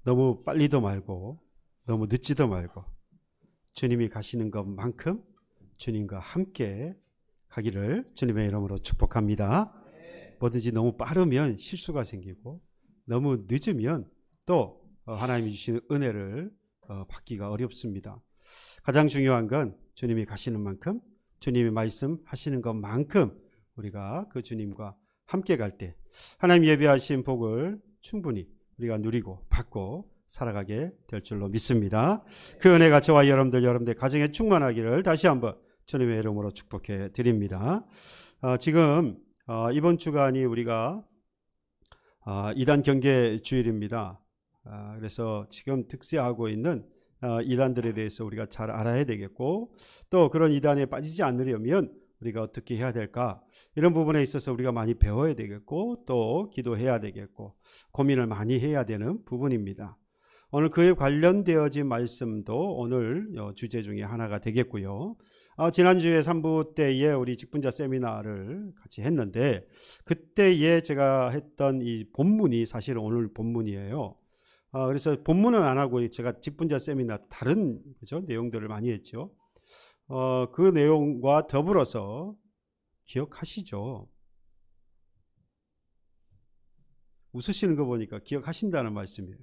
너무 빨리도 말고 너무 늦지도 말고 주님이 가시는 것만큼 주님과 함께 가기를 주님의 이름으로 축복합니다. 뭐든지 너무 빠르면 실수가 생기고 너무 늦으면 또 하나님이 주시는 은혜를 받기가 어렵습니다. 가장 중요한 건 주님이 가시는 만큼 주님이 말씀하시는 것만큼 우리가 그 주님과 함께 갈 때 하나님 예비하신 복을 충분히 우리가 누리고 받고 살아가게 될 줄로 믿습니다. 그 은혜가 저와 여러분들 가정에 충만하기를 다시 한번 주님의 이름으로 축복해 드립니다. 지금 이번 주간이 우리가 이단 경계 주일입니다. 그래서 지금 특세하고 있는 이단들에 대해서 우리가 잘 알아야 되겠고 또 그런 이단에 빠지지 않으려면 우리가 어떻게 해야 될까, 이런 부분에 있어서 우리가 많이 배워야 되겠고 또 기도해야 되겠고 고민을 많이 해야 되는 부분입니다. 오늘 그에 관련되어진 말씀도 오늘 주제 중에 하나가 되겠고요. 지난주에 3부 때에 우리 직분자 세미나를 같이 했는데 그때에 제가 했던 이 본문이 사실 오늘 본문이에요. 그래서 본문은 안 하고 제가 직분자 세미나 다른 내용들을 많이 했죠. 그 내용과 더불어서 기억하시죠? 웃으시는 거 보니까 기억하신다는 말씀이에요.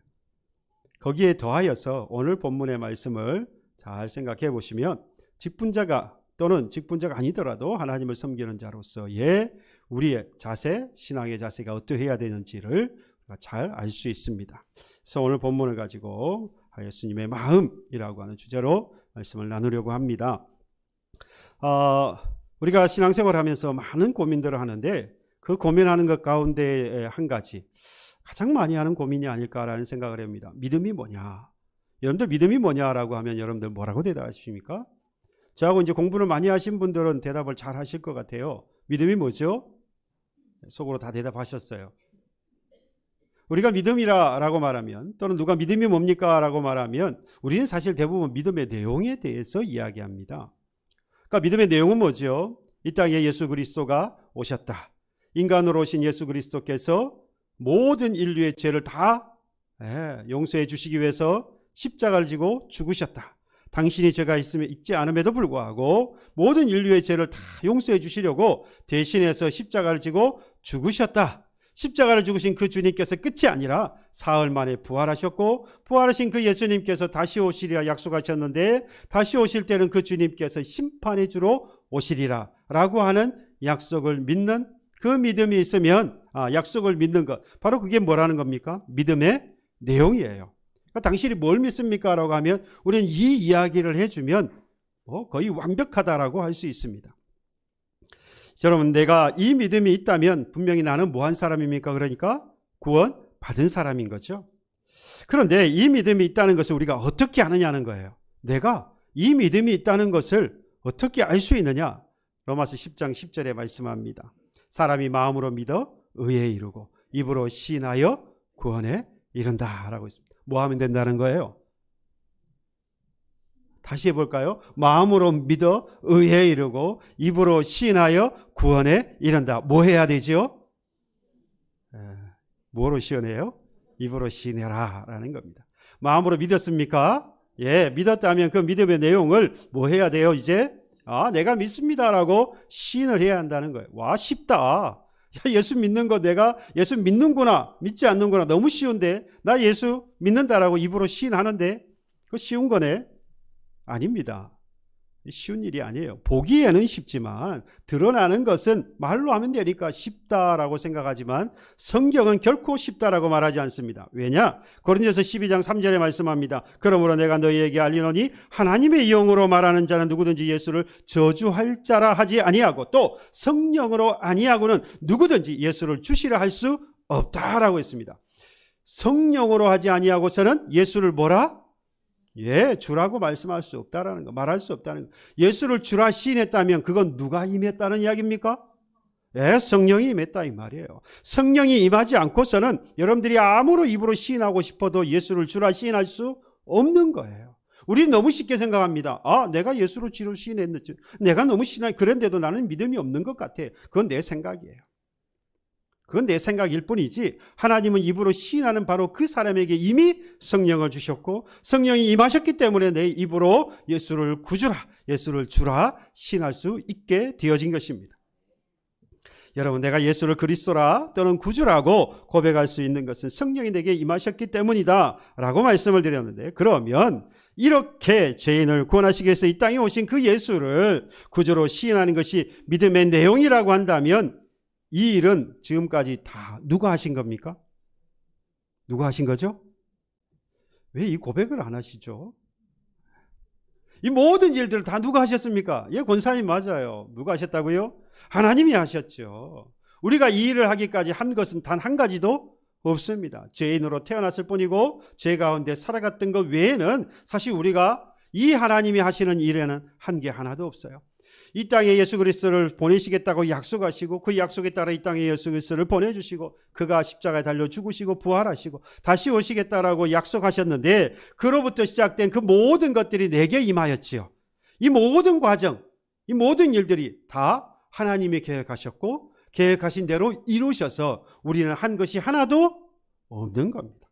거기에 더하여서 오늘 본문의 말씀을 잘 생각해 보시면 직분자가 또는 직분자가 아니더라도 하나님을 섬기는 자로서의 우리의 자세, 신앙의 자세가 어떠해야 되는지를 잘 알 수 있습니다. 그래서 오늘 본문을 가지고 예수님의 마음이라고 하는 주제로 말씀을 나누려고 합니다. 우리가 신앙생활을 하면서 많은 고민들을 하는데 그 고민하는 것 가운데 한 가지, 가장 많이 하는 고민이 아닐까라는 생각을 합니다. 믿음이 뭐냐? 여러분들 믿음이 뭐냐라고 하면 여러분들 뭐라고 대답하십니까? 저하고 이제 공부를 많이 하신 분들은 대답을 잘 하실 것 같아요. 믿음이 뭐죠? 속으로 다 대답하셨어요. 우리가 믿음이라고 말하면, 또는 누가 믿음이 뭡니까? 라고 말하면 우리는 사실 대부분 믿음의 내용에 대해서 이야기합니다. 그러니까 믿음의 내용은 뭐죠? 이 땅에 예수 그리스도가 오셨다. 인간으로 오신 예수 그리스도께서 모든 인류의 죄를 다 용서해 주시기 위해서 십자가를 지고 죽으셨다. 당신이 죄가 있지 않음에도 불구하고 모든 인류의 죄를 다 용서해 주시려고 대신해서 십자가를 지고 죽으셨다. 십자가를 죽으신 그 주님께서 끝이 아니라 사흘 만에 부활하셨고, 부활하신 그 예수님께서 다시 오시리라 약속하셨는데, 다시 오실 때는 그 주님께서 심판의 주로 오시리라 라고 하는 약속을 믿는 그 믿음이 있으면, 약속을 믿는 것, 바로 그게 뭐라는 겁니까? 믿음의 내용이에요. 그러니까 당신이 뭘 믿습니까? 라고 하면 우리는 이 이야기를 해주면 거의 완벽하다라고 할 수 있습니다. 여러분, 내가 이 믿음이 있다면 분명히 나는 뭐 한 사람입니까? 그러니까 구원 받은 사람인 거죠. 그런데 이 믿음이 있다는 것을 우리가 어떻게 아느냐는 거예요. 내가 이 믿음이 있다는 것을 어떻게 알 수 있느냐? 로마서 10장 10절에 말씀합니다. 사람이 마음으로 믿어 의에 이르고 입으로 시인하여 구원에 이른다라고 있습니다. 뭐 하면 된다는 거예요? 다시 해볼까요? 마음으로 믿어 의에 이르고 입으로 시인하여 구원에 이른다. 뭐 해야 되죠? 뭐로 시인해요? 입으로 시인해라 라는 겁니다. 마음으로 믿었습니까? 예, 믿었다면 그 믿음의 내용을 뭐 해야 돼요? 이제 내가 믿습니다라고 시인을 해야 한다는 거예요. 와, 쉽다. 야, 예수 믿는 거 내가 예수 믿는구나, 믿지 않는구나, 너무 쉬운데, 나 예수 믿는다라고 입으로 시인하는데 그거 쉬운 거네? 아닙니다. 쉬운 일이 아니에요. 보기에는 쉽지만 드러나는 것은 말로 하면 되니까 쉽다라고 생각하지만 성경은 결코 쉽다라고 말하지 않습니다. 왜냐? 고린도서 12장 3절에 말씀합니다. 그러므로 내가 너희에게 알리노니 하나님의 영으로 말하는 자는 누구든지 예수를 저주할 자라 하지 아니하고 또 성령으로 아니하고는 누구든지 예수를 주시라 할 수 없다라고 했습니다. 성령으로 하지 아니하고서는 예수를 뭐라? 예, 주라고 말씀할 수 없다라는 거, 말할 수 없다는 거. 예수를 주라 시인했다면 그건 누가 임했다는 이야기입니까? 예, 성령이 임했다 이 말이에요. 성령이 임하지 않고서는 여러분들이 아무로 입으로 시인하고 싶어도 예수를 주라 시인할 수 없는 거예요. 우리는 너무 쉽게 생각합니다. 내가 예수를 주로 시인했는지, 내가 너무 그런데도 나는 믿음이 없는 것 같아. 그건 내 생각이에요. 그건 내 생각일 뿐이지 하나님은 입으로 시인하는 바로 그 사람에게 이미 성령을 주셨고 성령이 임하셨기 때문에 내 입으로 예수를 구주라, 예수를 주라 시인할 수 있게 되어진 것입니다. 여러분, 내가 예수를 그리스도라 또는 구주라고 고백할 수 있는 것은 성령이 내게 임하셨기 때문이다 라고 말씀을 드렸는데, 그러면 이렇게 죄인을 구원하시기 위해서 이 땅에 오신 그 예수를 구주로 시인하는 것이 믿음의 내용이라고 한다면 이 일은 지금까지 다 누가 하신 겁니까? 누가 하신 거죠? 왜 이 고백을 안 하시죠? 이 모든 일들을 다 누가 하셨습니까? 예, 권사님 맞아요. 누가 하셨다고요? 하나님이 하셨죠. 우리가 이 일을 하기까지 한 것은 단 한 가지도 없습니다. 죄인으로 태어났을 뿐이고 죄 가운데 살아갔던 것 외에는 사실 우리가 이 하나님이 하시는 일에는 한 게 하나도 없어요. 이 땅에 예수 그리스도를 보내시겠다고 약속하시고 그 약속에 따라 이 땅에 예수 그리스도를 보내주시고 그가 십자가에 달려 죽으시고 부활하시고 다시 오시겠다라고 약속하셨는데, 그로부터 시작된 그 모든 것들이 내게 임하였지요. 이 모든 과정, 이 모든 일들이 다 하나님이 계획하셨고 계획하신 대로 이루셔서 우리는 한 것이 하나도 없는 겁니다.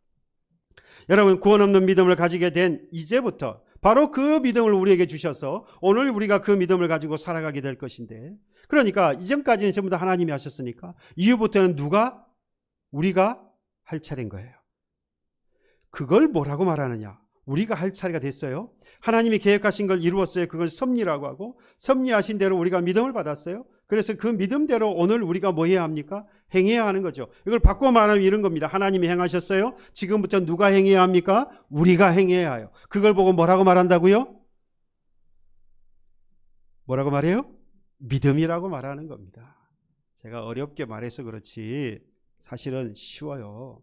여러분, 구원 없는 믿음을 가지게 된 이제부터 바로 그 믿음을 우리에게 주셔서 오늘 우리가 그 믿음을 가지고 살아가게 될 것인데, 그러니까 이전까지는 전부 다 하나님이 하셨으니까 이후부터는 우리가 할 차례인 거예요. 그걸 뭐라고 말하느냐? 우리가 할 차례가 됐어요. 하나님이 계획하신 걸 이루었어요. 그걸 섭리라고 하고, 섭리하신 대로 우리가 믿음을 받았어요. 그래서 그 믿음대로 오늘 우리가 뭐 해야 합니까? 행해야 하는 거죠. 이걸 바꿔 말하면 이런 겁니다. 하나님이 행하셨어요. 지금부터 누가 행해야 합니까? 우리가 행해야 해요. 그걸 보고 뭐라고 말한다고요? 뭐라고 말해요? 믿음이라고 말하는 겁니다. 제가 어렵게 말해서 그렇지 사실은 쉬워요.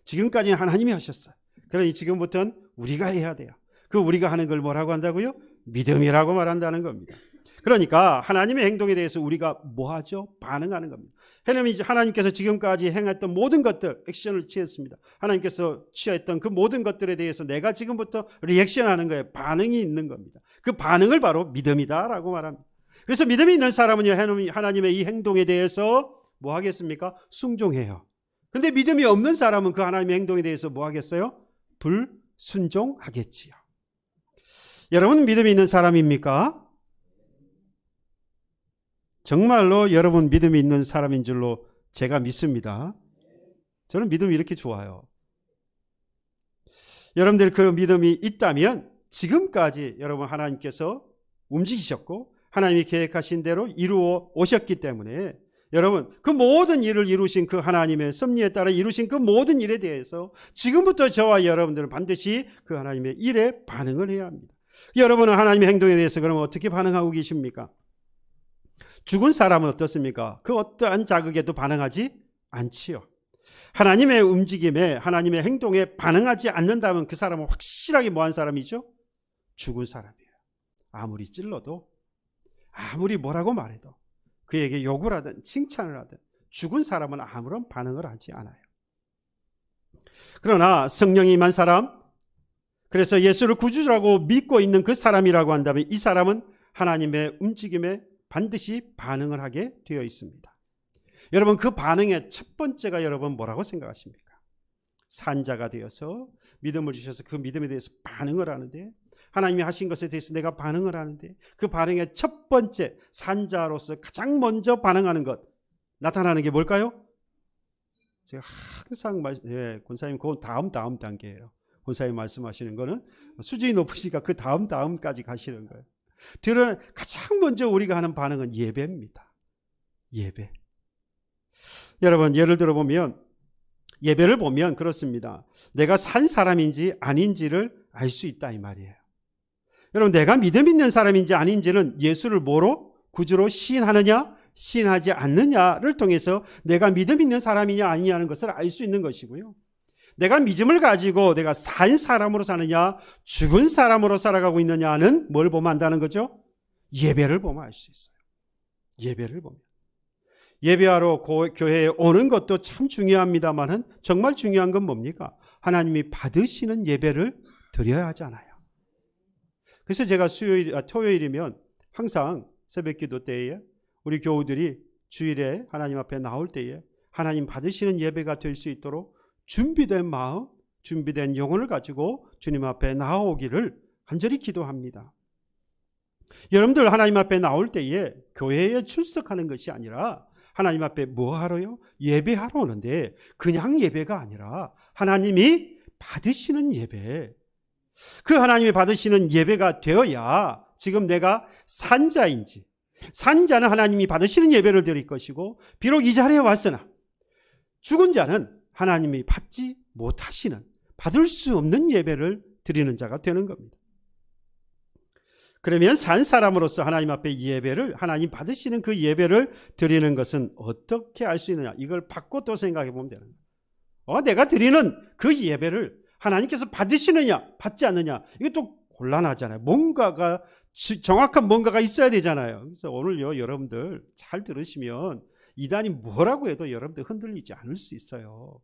지금까지는 하나님이 하셨어요. 그러니 지금부터는 우리가 해야 돼요. 그 우리가 하는 걸 뭐라고 한다고요? 믿음이라고 말한다는 겁니다. 그러니까 하나님의 행동에 대해서 우리가 뭐 하죠? 반응하는 겁니다. 하나님께서 지금까지 행했던 모든 것들, 액션을 취했습니다. 하나님께서 취했던 그 모든 것들에 대해서 내가 지금부터 리액션하는 거예요. 반응이 있는 겁니다. 그 반응을 바로 믿음이다라고 말합니다. 그래서 믿음이 있는 사람은요, 하나님의 이 행동에 대해서 뭐 하겠습니까? 순종해요. 근데 믿음이 없는 사람은 그 하나님의 행동에 대해서 뭐 하겠어요? 불순종하겠지요. 여러분 믿음이 있는 사람입니까? 정말로 여러분 믿음이 있는 사람인 줄로 제가 믿습니다. 저는 믿음이 이렇게 좋아요. 여러분들 그 믿음이 있다면 지금까지 여러분 하나님께서 움직이셨고 하나님이 계획하신 대로 이루어 오셨기 때문에 여러분 그 모든 일을 이루신 그 하나님의 섭리에 따라 이루신 그 모든 일에 대해서 지금부터 저와 여러분들은 반드시 그 하나님의 일에 반응을 해야 합니다. 여러분은 하나님의 행동에 대해서 그러면 어떻게 반응하고 계십니까? 죽은 사람은 어떻습니까? 그 어떠한 자극에도 반응하지 않지요. 하나님의 움직임에 하나님의 행동에 반응하지 않는다면 그 사람은 확실하게 뭐한 사람이죠? 죽은 사람이에요. 아무리 찔러도 아무리 뭐라고 말해도 그에게 욕을 하든 칭찬을 하든 죽은 사람은 아무런 반응을 하지 않아요. 그러나 성령이 임한 사람, 그래서 예수를 구주라고 믿고 있는 그 사람이라고 한다면 이 사람은 하나님의 움직임에 반드시 반응을 하게 되어 있습니다. 여러분 그 반응의 첫 번째가 여러분 뭐라고 생각하십니까? 산자가 되어서 믿음을 주셔서 그 믿음에 대해서 반응을 하는데 하나님이 하신 것에 대해서 내가 반응을 하는데 그 반응의 첫 번째 산자로서 가장 먼저 반응하는 것 나타나는 게 뭘까요? 제가 항상 권사님 그건 다음 단계예요. 권사님 말씀하시는 거는 수준이 높으시니까 그 다음까지 가시는 거예요. 가장 먼저 우리가 하는 반응은 예배입니다. 예배. 여러분 예를 들어 보면 예배를 보면 그렇습니다. 내가 산 사람인지 아닌지를 알 수 있다 이 말이에요. 여러분 내가 믿음 있는 사람인지 아닌지는 예수를 뭐로? 구주로 시인하느냐 시인하지 않느냐를 통해서 내가 믿음 있는 사람이냐 아니냐는 것을 알 수 있는 것이고요. 내가 믿음을 가지고 내가 산 사람으로 사느냐 죽은 사람으로 살아가고 있느냐는 뭘 보면 안다는 거죠? 예배를 보면 알 수 있어요. 예배를 보면. 예배하러 교회에 오는 것도 참 중요합니다만은 정말 중요한 건 뭡니까? 하나님이 받으시는 예배를 드려야 하잖아요. 그래서 제가 토요일이면 항상 새벽기도 때에 우리 교우들이 주일에 하나님 앞에 나올 때에 하나님 받으시는 예배가 될 수 있도록 준비된 마음, 준비된 영혼을 가지고 주님 앞에 나오기를 간절히 기도합니다. 여러분들 하나님 앞에 나올 때에 교회에 출석하는 것이 아니라 하나님 앞에 뭐 하러요? 예배하러 오는데 그냥 예배가 아니라 하나님이 받으시는 예배, 그 하나님이 받으시는 예배가 되어야 지금 내가 산자인지, 산자는 하나님이 받으시는 예배를 드릴 것이고 비록 이 자리에 왔으나 죽은 자는 하나님이 받지 못하시는, 받을 수 없는 예배를 드리는 자가 되는 겁니다. 그러면 산 사람으로서 하나님 앞에 예배를, 하나님 받으시는 그 예배를 드리는 것은 어떻게 알 수 있느냐? 이걸 받고 또 생각해 보면 되는 거예요. 내가 드리는 그 예배를 하나님께서 받으시느냐 받지 않느냐, 이것도 곤란하잖아요. 뭔가가 정확한 뭔가가 있어야 되잖아요. 그래서 오늘요 여러분들 잘 들으시면 이단이 뭐라고 해도 여러분들 흔들리지 않을 수 있어요.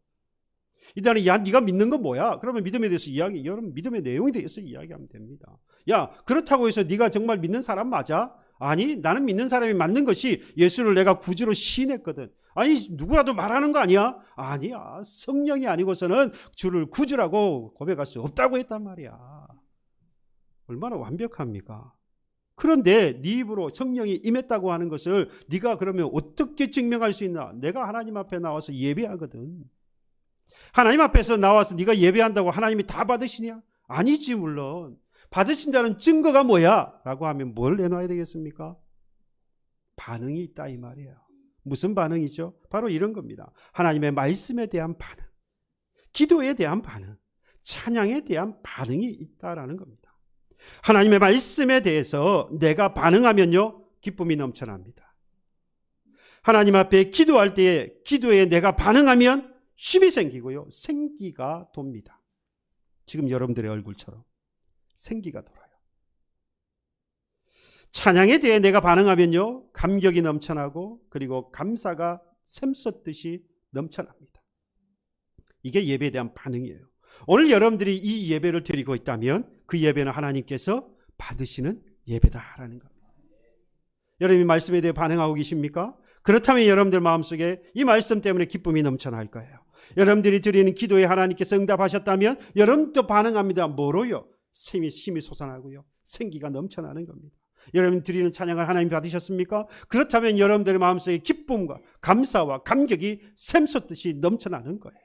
이단이 야 네가 믿는 건 뭐야? 그러면 믿음에 대해서 여러분 믿음의 내용에 대해서 이야기하면 됩니다. 야 그렇다고 해서 네가 정말 믿는 사람 맞아? 아니 나는 믿는 사람이 맞는 것이 예수를 내가 구주로 시인했거든. 아니 누구라도 말하는 거 아니야? 아니야. 성령이 아니고서는 주를 구주라고 고백할 수 없다고 했단 말이야. 얼마나 완벽합니까? 그런데 네 입으로 성령이 임했다고 하는 것을 네가 그러면 어떻게 증명할 수 있나? 내가 하나님 앞에 나와서 예배하거든. 하나님 앞에서 나와서 네가 예배한다고 하나님이 다 받으시냐? 아니지. 물론 받으신다는 증거가 뭐야? 라고 하면 뭘 내놔야 되겠습니까? 반응이 있다 이 말이에요. 무슨 반응이죠? 바로 이런 겁니다. 하나님의 말씀에 대한 반응, 기도에 대한 반응, 찬양에 대한 반응이 있다라는 겁니다. 하나님의 말씀에 대해서 내가 반응하면요 기쁨이 넘쳐납니다. 하나님 앞에 기도할 때에 기도에 내가 반응하면 힘이 생기고요 생기가 돕니다. 지금 여러분들의 얼굴처럼 생기가 돌아요. 찬양에 대해 내가 반응하면요, 감격이 넘쳐나고 그리고 감사가 샘솟듯이 넘쳐납니다. 이게 예배에 대한 반응이에요. 오늘 여러분들이 이 예배를 드리고 있다면 그 예배는 하나님께서 받으시는 예배다라는 겁니다. 여러분이 말씀에 대해 반응하고 계십니까? 그렇다면 여러분들 마음속에 이 말씀 때문에 기쁨이 넘쳐날 거예요. 여러분들이 드리는 기도에 하나님께서 응답하셨다면 여러분도 반응합니다. 뭐로요? 힘이 솟아나고요, 생기가 넘쳐나는 겁니다. 여러분 드리는 찬양을 하나님 받으셨습니까? 그렇다면 여러분들의 마음속에 기쁨과 감사와 감격이 샘솟듯이 넘쳐나는 거예요.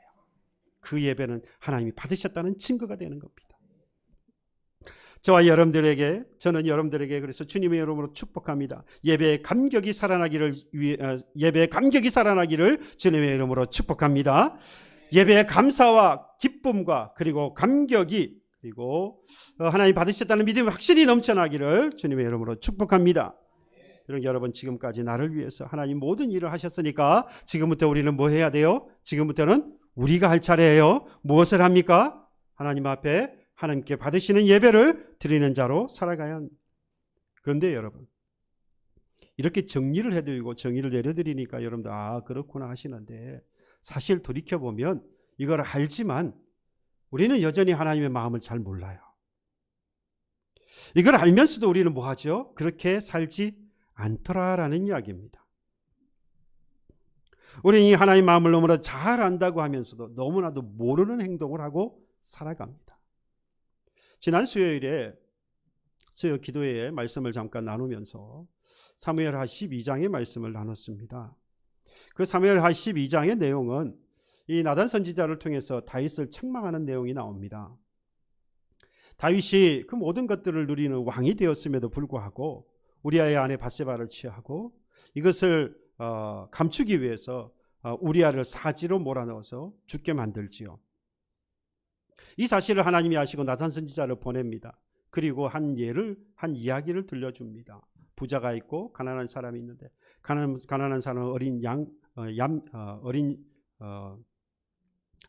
그 예배는 하나님이 받으셨다는 증거가 되는 겁니다. 저는 여러분들에게 그래서 주님의 이름으로 축복합니다. 예배의 감격이 살아나기를 주님의 이름으로 축복합니다. 예배의 감사와 기쁨과 그리고 감격이 그리고 하나님 받으셨다는 믿음이 확실히 넘쳐나기를 주님의 이름으로 축복합니다. 여러분, 지금까지 나를 위해서 하나님 모든 일을 하셨으니까 지금부터 우리는 뭐 해야 돼요? 지금부터는 우리가 할 차례예요. 무엇을 합니까? 하나님 앞에 하나님께 받으시는 예배를 드리는 자로 살아가야 합니다. 그런데 여러분, 이렇게 정리를 해드리고 정의를 내려드리니까 여러분들 그렇구나 하시는데, 사실 돌이켜보면 이걸 알지만 우리는 여전히 하나님의 마음을 잘 몰라요. 이걸 알면서도 우리는 뭐 하죠? 그렇게 살지 않더라라는 이야기입니다. 우리는 이 하나님의 마음을 너무나 잘 안다고 하면서도 너무나도 모르는 행동을 하고 살아갑니다. 지난 수요일에 수요 기도회의 말씀을 잠깐 나누면서 사무엘하 12장의 말씀을 나눴습니다. 그 사무엘하 12장의 내용은 이 나단 선지자를 통해서 다윗을 책망하는 내용이 나옵니다. 다윗이 그 모든 것들을 누리는 왕이 되었음에도 불구하고 우리아의 아내 밧세바를 취하고 이것을 감추기 위해서 우리아를 사지로 몰아넣어서 죽게 만들지요. 이 사실을 하나님이 아시고 나단 선지자를 보냅니다. 그리고 한 이야기를 들려줍니다. 부자가 있고 가난한 사람이 있는데 가난한 사람은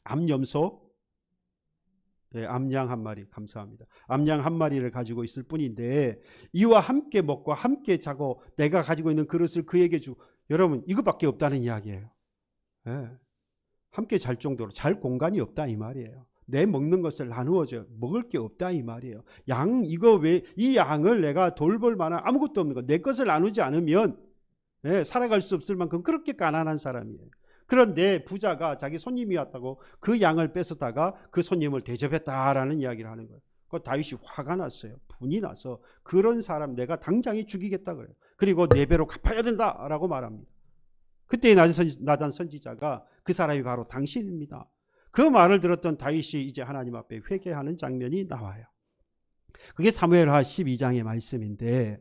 암염소, 암양 한 마리, 감사합니다. 암양 한 마리를 가지고 있을 뿐인데 이와 함께 먹고 함께 자고 내가 가지고 있는 그릇을 그에게 주고, 여러분 이것밖에 없다는 이야기예요. 네. 함께 잘 정도로 잘 공간이 없다 이 말이에요. 내 먹는 것을 나누어줘 먹을 게 없다 이 말이에요. 이 양을 내가 돌볼 만한 아무것도 없는 거, 내 것을 나누지 않으면 살아갈 수 없을 만큼 그렇게 가난한 사람이에요. 그런데 부자가 자기 손님이 왔다고 그 양을 뺏었다가 그 손님을 대접했다라는 이야기를 하는 거예요. 그 다윗이 화가 났어요. 분이 나서 그런 사람 내가 당장에 죽이겠다 그래요. 그리고 4배로 갚아야 된다라고 말합니다. 그때 나단 선지자가 그 사람이 바로 당신입니다. 그 말을 들었던 다윗이 이제 하나님 앞에 회개하는 장면이 나와요. 그게 사무엘하 12장의 말씀인데,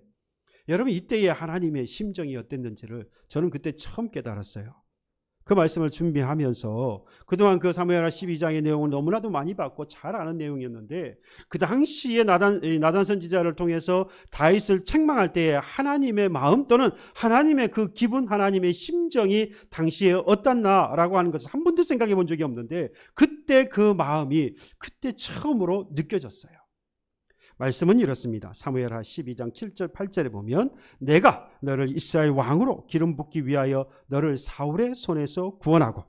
여러분 이때의 하나님의 심정이 어땠는지를 저는 그때 처음 깨달았어요. 그 말씀을 준비하면서 그동안 그 사무엘하 12장의 내용을 너무나도 많이 봤고 잘 아는 내용이었는데, 그 당시에 나단 선지자를 통해서 다윗을 책망할 때에 하나님의 마음 또는 하나님의 그 기분, 하나님의 심정이 당시에 어땠나라고 하는 것을 한 번도 생각해 본 적이 없는데, 그때 그 마음이 그때 처음으로 느껴졌어요. 말씀은 이렇습니다. 사무엘하 12장 7절 8절에 보면 내가 너를 이스라엘 왕으로 기름 붓기 위하여 너를 사울의 손에서 구원하고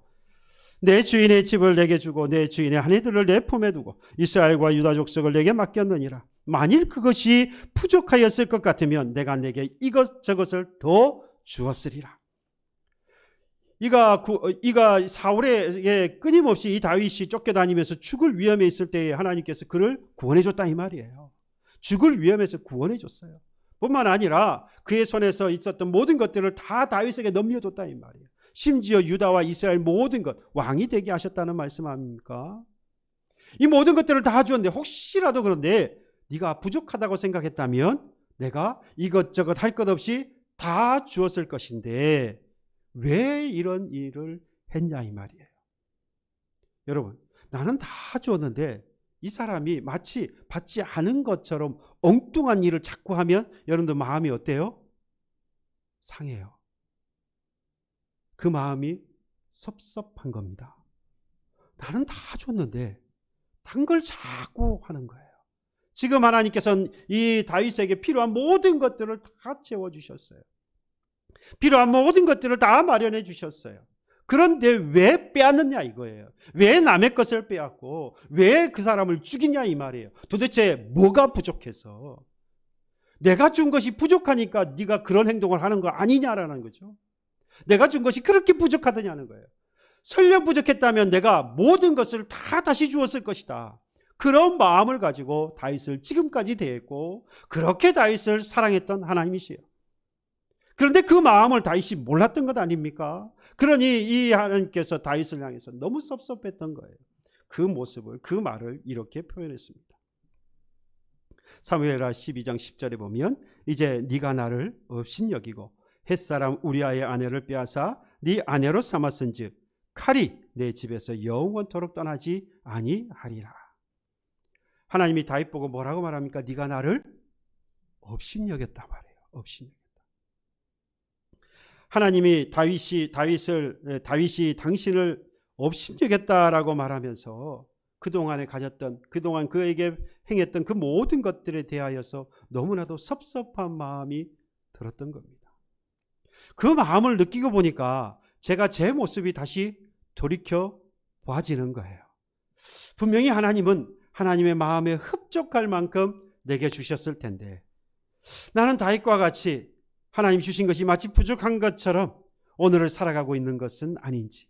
내 주인의 집을 내게 주고 내 주인의 아내들을 내 품에 두고 이스라엘과 유다 족속을 내게 맡겼느니라. 만일 그것이 부족하였을 것 같으면 내가 내게 이것저것을 더 주었으리라. 이가 사울에게 끊임없이 이 다윗이 쫓겨다니면서 죽을 위험에 있을 때에 하나님께서 그를 구원해줬다 이 말이에요. 죽을 위험에서 구원해줬어요. 뿐만 아니라 그의 손에서 있었던 모든 것들을 다 다윗에게 넘겨줬다 이 말이에요. 심지어 유다와 이스라엘 모든 것 왕이 되게 하셨다는 말씀 아닙니까? 이 모든 것들을 다 주었는데 혹시라도 그런데 네가 부족하다고 생각했다면 내가 이것저것 할 것 없이 다 주었을 것인데 왜 이런 일을 했냐 이 말이에요. 여러분, 나는 다 주었는데 이 사람이 마치 받지 않은 것처럼 엉뚱한 일을 자꾸 하면 여러분들 마음이 어때요? 상해요. 그 마음이 섭섭한 겁니다. 나는 다 줬는데 단 걸 자꾸 하는 거예요. 지금 하나님께서는 이 다윗에게 필요한 모든 것들을 다 채워주셨어요. 필요한 모든 것들을 다 마련해 주셨어요. 그런데 왜 빼앗느냐 이거예요. 왜 남의 것을 빼앗고 왜 그 사람을 죽이냐 이 말이에요. 도대체 뭐가 부족해서? 내가 준 것이 부족하니까 네가 그런 행동을 하는 거 아니냐라는 거죠. 내가 준 것이 그렇게 부족하더냐는 거예요. 설령 부족했다면 내가 모든 것을 다 다시 주었을 것이다. 그런 마음을 가지고 다윗을 지금까지 대했고 그렇게 다윗을 사랑했던 하나님이시요. 그런데 그 마음을 다윗이 몰랐던 것 아닙니까? 그러니 이 하나님께서 다윗을 향해서 너무 섭섭했던 거예요. 그 모습을, 그 말을 이렇게 표현했습니다. 사무엘하 12장 10절에 보면 이제 네가 나를 업신여기고 햇사람 우리아의 아내를 빼앗아 네 아내로 삼았은즉 칼이 내 집에서 영원토록 떠나지 아니하리라. 하나님이 다윗 보고 뭐라고 말합니까? 네가 나를 업신여겼다 말이에요. 업신여겼다. 하나님이 다윗이 당신을 업신여겼다라고 말하면서 그동안 그에게 행했던 그 모든 것들에 대하여서 너무나도 섭섭한 마음이 들었던 겁니다. 그 마음을 느끼고 보니까 제가 제 모습이 다시 돌이켜 보아지는 거예요. 분명히 하나님은 하나님의 마음에 흡족할 만큼 내게 주셨을 텐데 나는 다윗과 같이 하나님 주신 것이 마치 부족한 것처럼 오늘을 살아가고 있는 것은 아닌지,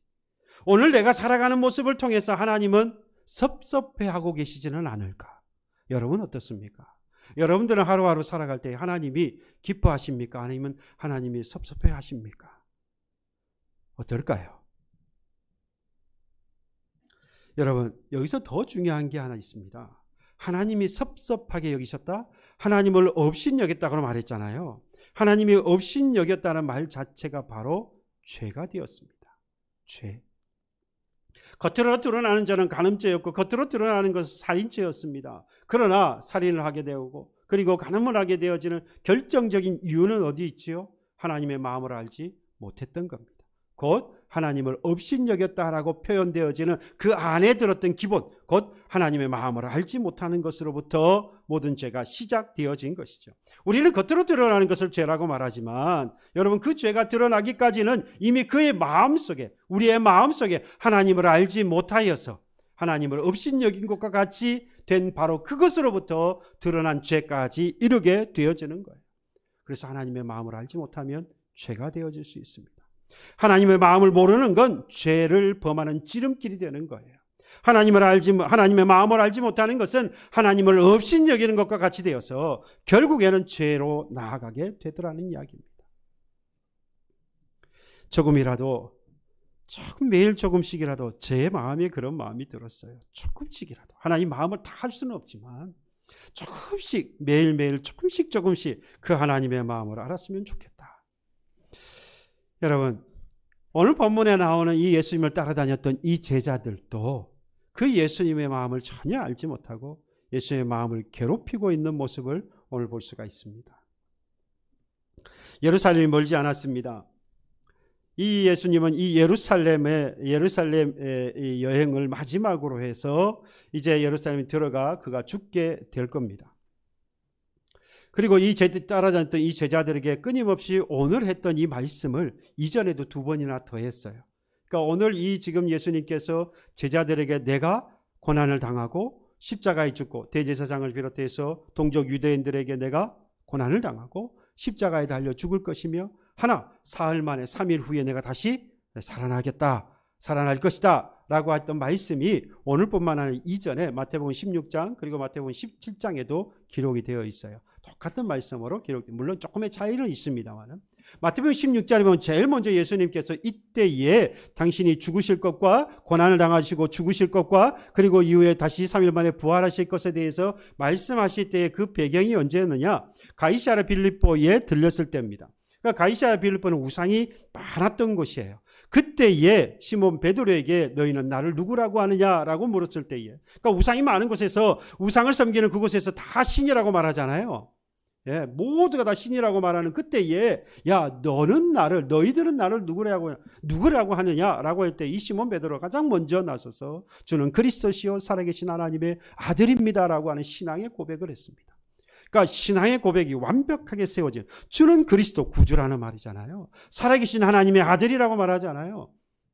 오늘 내가 살아가는 모습을 통해서 하나님은 섭섭해하고 계시지는 않을까? 여러분 어떻습니까? 여러분들은 하루하루 살아갈 때 하나님이 기뻐하십니까? 아니면 하나님이 섭섭해하십니까? 어떨까요? 여러분 여기서 더 중요한 게 하나 있습니다. 하나님이 섭섭하게 여기셨다? 하나님을 업신여겼다고 말했잖아요. 하나님이 업신여겼다는 말 자체가 바로 죄가 되었습니다. 죄. 겉으로 드러나는 죄는 간음죄였고 겉으로 드러나는 것은 살인죄였습니다. 그러나 살인을 하게 되고 그리고 간음을 하게 되어지는 결정적인 이유는 어디 있지요? 하나님의 마음을 알지 못했던 겁니다. 곧 하나님을 업신여겼다라고 표현되어지는 그 안에 들었던 기본, 곧 하나님의 마음을 알지 못하는 것으로부터 모든 죄가 시작되어진 것이죠. 우리는 겉으로 드러나는 것을 죄라고 말하지만 여러분 그 죄가 드러나기까지는 이미 그의 마음속에, 우리의 마음속에 하나님을 알지 못하여서 하나님을 업신여긴 것과 같이 된 바로 그것으로부터 드러난 죄까지 이르게 되어지는 거예요. 그래서 하나님의 마음을 알지 못하면 죄가 되어질 수 있습니다. 하나님의 마음을 모르는 건 죄를 범하는 지름길이 되는 거예요. 하나님의 마음을 알지 못하는 것은 하나님을 업신여기는 것과 같이 되어서 결국에는 죄로 나아가게 되더라는 이야기입니다. 매일 조금씩이라도 제 마음에 그런 마음이 들었어요. 조금씩이라도. 하나님 마음을 다 할 수는 없지만 조금씩, 매일매일 조금씩 그 하나님의 마음을 알았으면 좋겠다. 여러분, 오늘 본문에 나오는 이 예수님을 따라다녔던 이 제자들도 그 예수님의 마음을 전혀 알지 못하고 예수님의 마음을 괴롭히고 있는 모습을 오늘 볼 수가 있습니다. 예루살렘이 멀지 않았습니다. 이 예수님은 이 예루살렘의 여행을 마지막으로 해서 이제 예루살렘에 들어가 그가 죽게 될 겁니다. 그리고 따라다녔던 이 제자들에게 끊임없이 오늘 했던 이 말씀을 이전에도 2번이나 더 했어요. 그러니까 오늘 지금 예수님께서 제자들에게 내가 고난을 당하고 십자가에 죽고 대제사장을 비롯해서 동족 유대인들에게 내가 고난을 당하고 십자가에 달려 죽을 것이며 사흘 만에 3일 후에 내가 다시 살아날 것이다 라고 했던 말씀이 오늘뿐만 아니라 이전에 마태복음 16장 그리고 마태복음 17장에도 기록이 되어 있어요. 똑같은 말씀으로 기록됩니다. 물론 조금의 차이는 있습니다만 마태복음 16장에 보면 제일 먼저 예수님께서 이때에 당신이 죽으실 것과 고난을 당하시고 죽으실 것과 그리고 이후에 다시 3일 만에 부활하실 것에 대해서 말씀하실 때의 그 배경이 언제였느냐? 가이사랴 빌립보에 들렸을 때입니다. 그러니까 가이사랴 빌립보는 우상이 많았던 곳이에요. 그때에 시몬 베드로에게 너희는 나를 누구라고 하느냐라고 물었을 때에, 그러니까 우상이 많은 곳에서 우상을 섬기는 그곳에서 다 신이라고 말하잖아요. 예, 모두가 다 신이라고 말하는 그때에 야 너희들은 나를 누구라고 하느냐라고 할 때 이 시몬 베드로가 가장 먼저 나서서 주는 그리스도시요 살아계신 하나님의 아들입니다라고 하는 신앙의 고백을 했습니다. 그러니까 신앙의 고백이 완벽하게 세워진 주는 그리스도 구주라는 말이잖아요. 살아계신 하나님의 아들이라고 말하잖아요.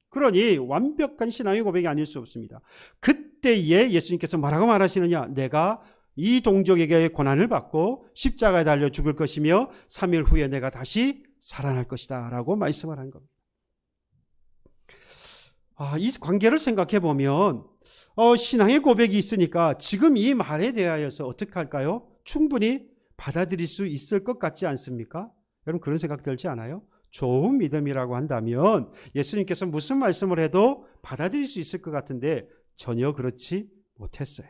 그러니 완벽한 신앙의 고백이 아닐 수 없습니다. 그때에 예수님께서 뭐라고 말하시느냐? 내가 이 동족에게 고난을 받고 십자가에 달려 죽을 것이며 3일 후에 내가 다시 살아날 것이다 라고 말씀을 한 겁니다. 이 관계를 생각해 보면 신앙의 고백이 있으니까 지금 이 말에 대하여서 어떻게 할까요? 충분히 받아들일 수 있을 것 같지 않습니까? 여러분 그런 생각 들지 않아요? 좋은 믿음이라고 한다면 예수님께서 무슨 말씀을 해도 받아들일 수 있을 것 같은데 전혀 그렇지 못했어요.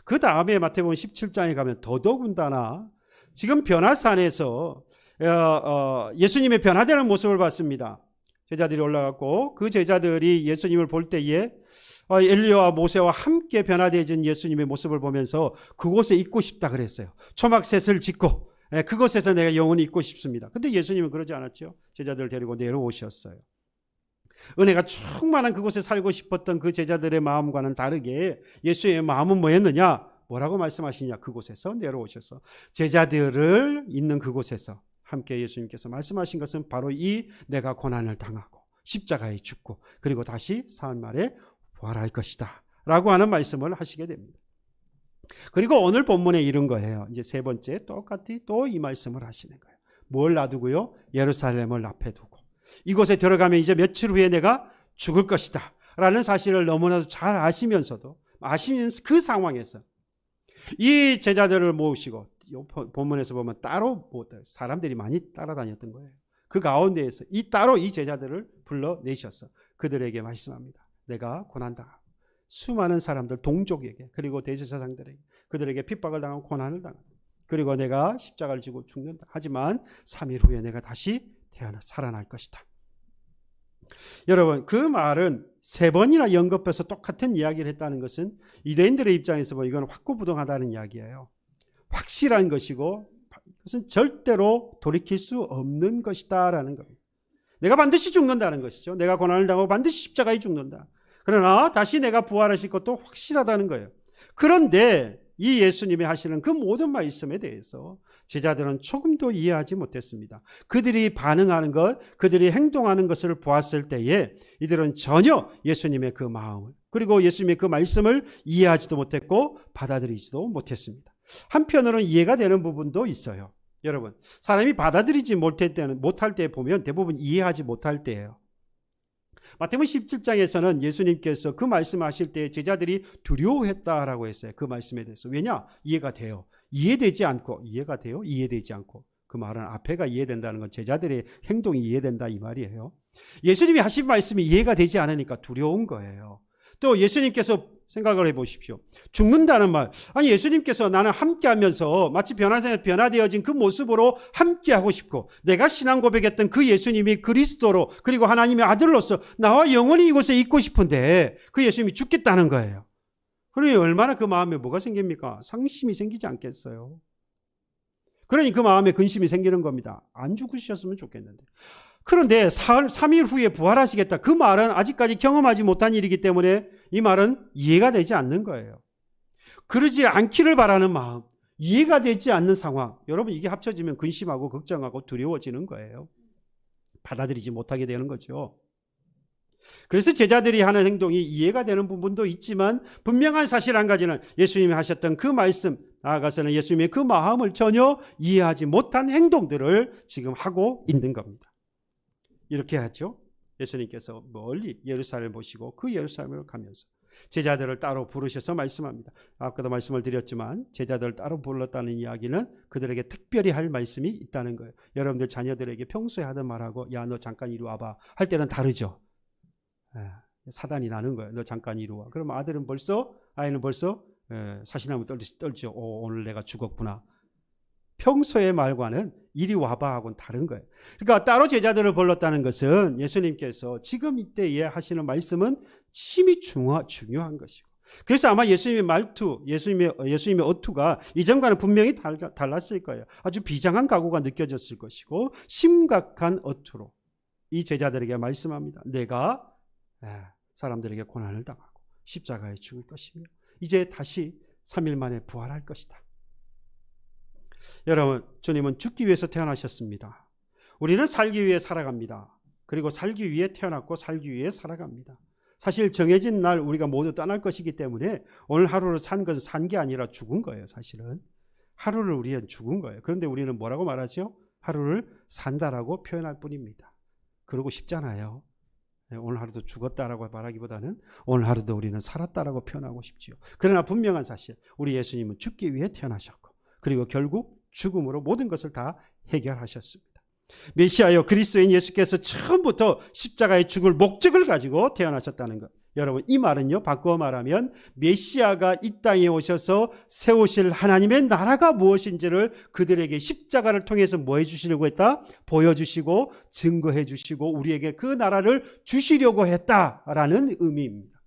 그 다음에 마태복음 17장에 가면 더더군다나 지금 변화산에서 예수님의 변화되는 모습을 봤습니다. 제자들이 올라갔고 그 제자들이 예수님을 볼 때에 엘리야와 모세와 함께 변화되어진 예수님의 모습을 보면서 그곳에 있고 싶다 그랬어요. 초막셋을 짓고 그곳에서 내가 영원히 있고 싶습니다. 근데 예수님은 그러지 않았죠. 제자들을 데리고 내려오셨어요. 은혜가 충만한 그곳에 살고 싶었던 그 제자들의 마음과는 다르게 예수의 마음은 뭐였느냐? 뭐라고 말씀하시냐? 그곳에서 내려오셔서 제자들을 있는 그곳에서 함께 예수님께서 말씀하신 것은 바로 이 내가 고난을 당하고 십자가에 죽고 그리고 다시 사흘 만에 부활할 것이다 라고 하는 말씀을 하시게 됩니다. 그리고 오늘 본문에 이른 거예요. 이제 세 번째 똑같이 또 이 말씀을 하시는 거예요. 뭘 놔두고요? 예루살렘을 앞에 두고 이곳에 들어가면 이제 며칠 후에 내가 죽을 것이다 라는 사실을 너무나도 잘 아시면서도 아시면서 그 상황에서 이 제자들을 모으시고 본문에서 보면 따로 사람들이 많이 따라다녔던 거예요. 그 가운데에서 따로 이 제자들을 불러내셔서 그들에게 말씀합니다. 내가 고난당하고 수많은 사람들 동족에게 그리고 대제사장들에게 그들에게 핍박을 당하고 고난을 당한다. 그리고 내가 십자가를 지고 죽는다. 하지만 3일 후에 내가 다시 살아날 것이다. 여러분 그 말은 세 번이나 연급해서 똑같은 이야기를 했다는 것은 유대인들의 입장에서 보면 이건 확고부동하다는 이야기예요. 확실한 것이고 그것은 절대로 돌이킬 수 없는 것이다라는 겁니다. 내가 반드시 죽는다는 것이죠. 내가 고난을 당하고 반드시 십자가에 죽는다. 그러나 다시 내가 부활하실 것도 확실하다는 거예요. 그런데 이 예수님이 하시는 그 모든 말씀에 대해서 제자들은 조금도 이해하지 못했습니다. 그들이 반응하는 것, 그들이 행동하는 것을 보았을 때에 이들은 전혀 예수님의 그 마음을 그리고 예수님의 그 말씀을 이해하지도 못했고 받아들이지도 못했습니다. 한편으로는 이해가 되는 부분도 있어요. 여러분 사람이 받아들이지 못할 때 보면 대부분 이해하지 못할 때예요. 마태복음 17장에서는 예수님께서 그 말씀하실 때 제자들이 두려워했다라고 했어요. 그 말씀에 대해서. 왜냐? 이해가 돼요. 이해되지 않고 이해가 돼요. 이해되지 않고 그 말은 앞에가 이해된다는 건 제자들의 행동이 이해된다 이 말이에요. 예수님이 하신 말씀이 이해가 되지 않으니까 두려운 거예요. 또 예수님께서 생각을 해보십시오. 죽는다는 말. 아니 예수님께서 나는 함께하면서 마치 변화되어진 그 모습으로 함께하고 싶고 내가 신앙 고백했던 그 예수님이 그리스도로 그리고 하나님의 아들로서 나와 영원히 이곳에 있고 싶은데 그 예수님이 죽겠다는 거예요. 그러니 얼마나 그 마음에 뭐가 생깁니까? 상심이 생기지 않겠어요? 그러니 그 마음에 근심이 생기는 겁니다. 안 죽으셨으면 좋겠는데. 그런데 3일 후에 부활하시겠다. 그 말은 아직까지 경험하지 못한 일이기 때문에 이 말은 이해가 되지 않는 거예요. 그러지 않기를 바라는 마음, 이해가 되지 않는 상황. 여러분 이게 합쳐지면 근심하고 걱정하고 두려워지는 거예요. 받아들이지 못하게 되는 거죠. 그래서 제자들이 하는 행동이 이해가 되는 부분도 있지만 분명한 사실 한 가지는 예수님이 하셨던 그 말씀, 나아가서는 예수님의 그 마음을 전혀 이해하지 못한 행동들을 지금 하고 있는 겁니다. 이렇게 하죠. 예수님께서 멀리 예루살렘을 보시고 그 예루살렘으로 가면서 제자들을 따로 부르셔서 말씀합니다. 아까도 말씀을 드렸지만 제자들을 따로 불렀다는 이야기는 그들에게 특별히 할 말씀이 있다는 거예요. 여러분들 자녀들에게 평소에 하던 말하고 야 너 잠깐 이리 와봐 할 때는 다르죠. 사단이 나는 거예요. 너 잠깐 이리 와. 그러면 아이는 벌써 사시나무 떨죠. 오늘 내가 죽었구나. 평소의 말과는 이리 와봐 하고는 다른 거예요. 그러니까 따로 제자들을 불렀다는 것은 예수님께서 지금 이때에 하시는 말씀은 심히 중요한 것이고 그래서 아마 예수님의 말투, 예수님의 어투가 이전과는 분명히 달랐을 거예요. 아주 비장한 각오가 느껴졌을 것이고 심각한 어투로 이 제자들에게 말씀합니다. 내가 사람들에게 고난을 당하고 십자가에 죽을 것이며 이제 다시 3일 만에 부활할 것이다. 여러분, 주님은 죽기 위해서 태어나셨습니다. 우리는 살기 위해 살아갑니다. 그리고 살기 위해 태어났고 살기 위해 살아갑니다. 사실 정해진 날 우리가 모두 떠날 것이기 때문에 오늘 하루를 산 것은 산 게 아니라 죽은 거예요. 사실은 하루를 우리는 죽은 거예요. 그런데 우리는 뭐라고 말하죠? 하루를 산다라고 표현할 뿐입니다. 그러고 싶잖아요. 오늘 하루도 죽었다라고 말하기보다는 오늘 하루도 우리는 살았다라고 표현하고 싶지요. 그러나 분명한 사실, 우리 예수님은 죽기 위해 태어나셨고 그리고 결국 죽음으로 모든 것을 다 해결하셨습니다. 메시아여 그리스도인 예수께서 처음부터 십자가에 죽을 목적을 가지고 태어나셨다는 것. 여러분, 이 말은요, 바꾸어 말하면 메시아가 이 땅에 오셔서 세우실 하나님의 나라가 무엇인지를 그들에게 십자가를 통해서 뭐 해주시려고 했다? 보여주시고 증거해 주시고 우리에게 그 나라를 주시려고 했다라는 의미입니다.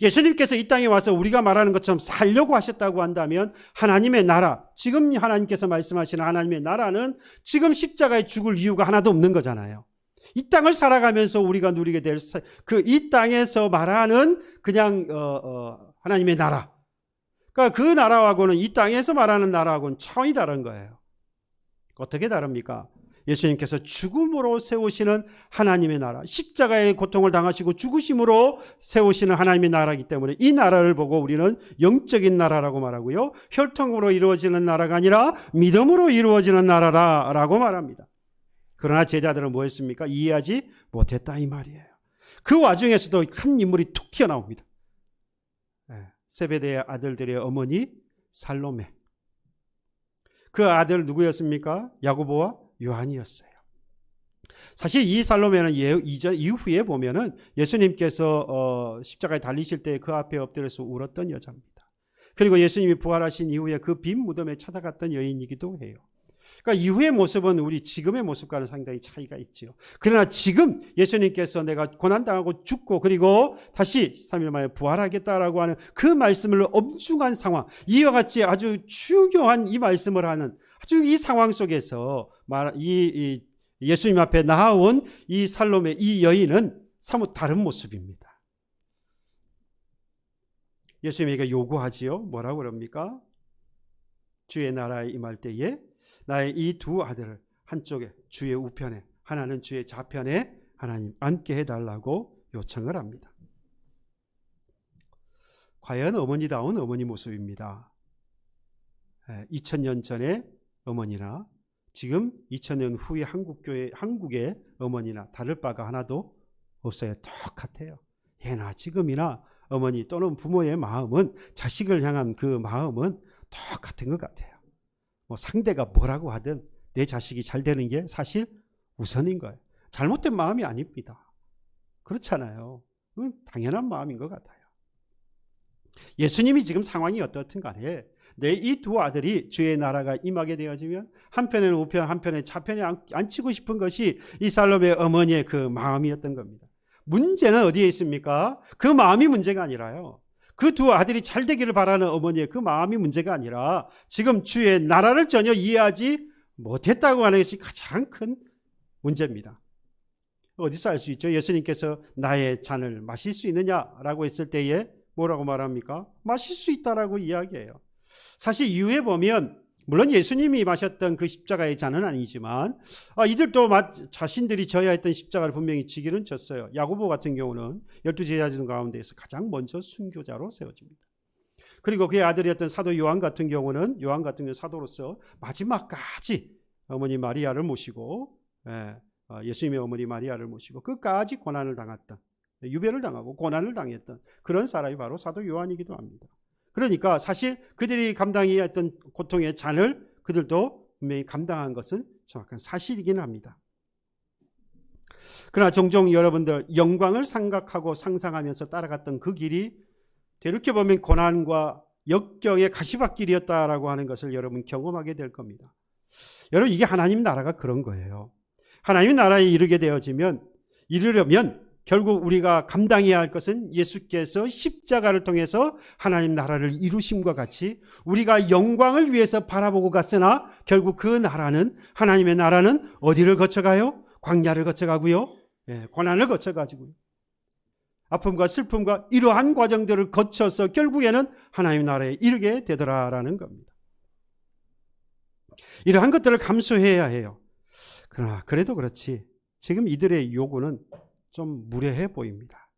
예수님께서 이 땅에 와서 우리가 말하는 것처럼 살려고 하셨다고 한다면 하나님의 나라, 지금 하나님께서 말씀하시는 하나님의 나라는 지금 십자가에 죽을 이유가 하나도 없는 거잖아요. 이 땅을 살아가면서 우리가 누리게 될 이 땅에서 말하는 그냥 하나님의 나라, 그러니까 그 나라하고는 이 땅에서 말하는 나라하고는 차원이 다른 거예요. 어떻게 다릅니까? 예수님께서 죽음으로 세우시는 하나님의 나라, 십자가의 고통을 당하시고 죽으심으로 세우시는 하나님의 나라이기 때문에 이 나라를 보고 우리는 영적인 나라라고 말하고요, 혈통으로 이루어지는 나라가 아니라 믿음으로 이루어지는 나라라고 말합니다. 그러나 제자들은 뭐 했습니까? 이해하지 못했다 이 말이에요. 그 와중에서도 한 인물이 툭 튀어나옵니다. 세베대의 아들들의 어머니 살로메. 그 아들 누구였습니까? 야고보와 요한이었어요. 사실 이 살로메는 이후에 보면은 예수님께서 십자가에 달리실 때 그 앞에 엎드려서 울었던 여자입니다. 그리고 예수님이 부활하신 이후에 그 빈 무덤에 찾아갔던 여인이기도 해요. 그러니까 이후의 모습은 우리 지금의 모습과는 상당히 차이가 있죠. 그러나 지금 예수님께서 내가 고난당하고 죽고 그리고 다시 3일 만에 부활하겠다라고 하는 그 말씀을 엄중한 상황, 이와 같이 아주 중요한 이 말씀을 하는 아주 이 상황 속에서 이 예수님 앞에 나아온 이 살로메, 이 여인은 사뭇 다른 모습입니다. 예수님에게 요구하지요. 뭐라고 그럽니까? 주의 나라에 임할 때에 나의 이 두 아들을 한쪽에 주의 우편에 하나는 주의 좌편에 하나님 앉게 해달라고 요청을 합니다. 과연 어머니다운 어머니 모습입니다. 2000년 전에 어머니나 지금 2000년 후에 한국의 어머니나 다를 바가 하나도 없어요. 똑같아요. 예나 지금이나 어머니 또는 부모의 마음은, 자식을 향한 그 마음은 똑같은 것 같아요. 뭐 상대가 뭐라고 하든 내 자식이 잘 되는 게 사실 우선인 거예요. 잘못된 마음이 아닙니다. 그렇잖아요. 그건 당연한 마음인 것 같아요. 예수님이 지금 상황이 어떻든 간에 내 이 두 아들이 주의 나라가 임하게 되어지면 한편에는 우편 한편에 좌편에 앉히고 싶은 것이 이 살로메 어머니의 그 마음이었던 겁니다. 문제는 어디에 있습니까? 그 마음이 문제가 아니라요, 그 두 아들이 잘 되기를 바라는 어머니의 그 마음이 문제가 아니라 지금 주의 나라를 전혀 이해하지 못했다고 하는 것이 가장 큰 문제입니다. 어디서 알 수 있죠? 예수님께서 나의 잔을 마실 수 있느냐라고 했을 때에 뭐라고 말합니까? 마실 수 있다라고 이야기해요. 사실 이후에 보면 물론 예수님이 마셨던 그 십자가의 잔은 아니지만 이들도 자신들이 져야 했던 십자가를 분명히 지기는 졌어요. 야고보 같은 경우는 12제자 중 가운데에서 가장 먼저 순교자로 세워집니다. 그리고 그의 아들이었던 사도 요한 같은 경우는 사도로서 마지막까지 어머니 마리아를 모시고 예수님의 어머니 마리아를 모시고 끝까지 고난을 당했던, 유배를 당하고 고난을 당했던 그런 사람이 바로 사도 요한이기도 합니다. 그러니까 사실 그들이 감당해야 했던 고통의 잔을 그들도 분명히 감당한 것은 정확한 사실이긴 합니다. 그러나 종종 여러분들 영광을 생각하고 상상하면서 따라갔던 그 길이 되돌이켜 보면 고난과 역경의 가시밭길이었다라고 하는 것을 여러분 경험하게 될 겁니다. 여러분, 이게 하나님 나라가 그런 거예요. 하나님 나라에 이르려면 결국 우리가 감당해야 할 것은 예수께서 십자가를 통해서 하나님 나라를 이루심과 같이 우리가 영광을 위해서 바라보고 갔으나 결국 그 나라는, 하나님의 나라는 어디를 거쳐가요? 광야를 거쳐가고요. 고난을 거쳐가지고요. 아픔과 슬픔과 이러한 과정들을 거쳐서 결국에는 하나님 나라에 이르게 되더라라는 겁니다. 이러한 것들을 감수해야 해요. 그러나 그래도 그렇지 지금 이들의 요구는 좀 무례해 보입니다.